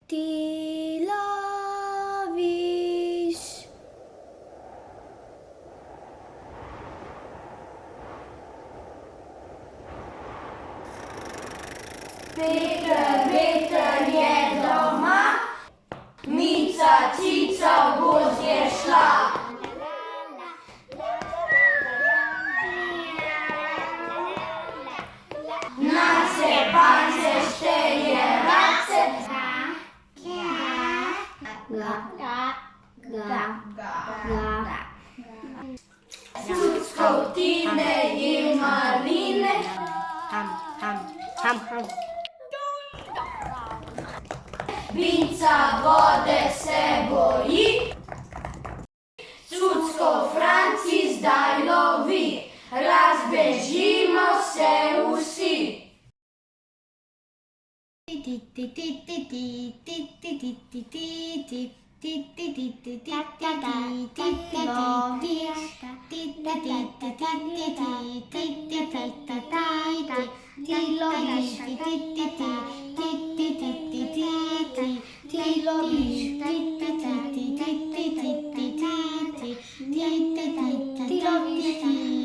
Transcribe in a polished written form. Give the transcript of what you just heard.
Ty lovíš. Peter je doma, Mica, cica, v gozd je šla. Nase, pance, šteje, race. Cuckov, tine in maline. Vinca vode se boji, Cuckov Franci zdaj lovi, razbežimo se vsi. Ty lovíš.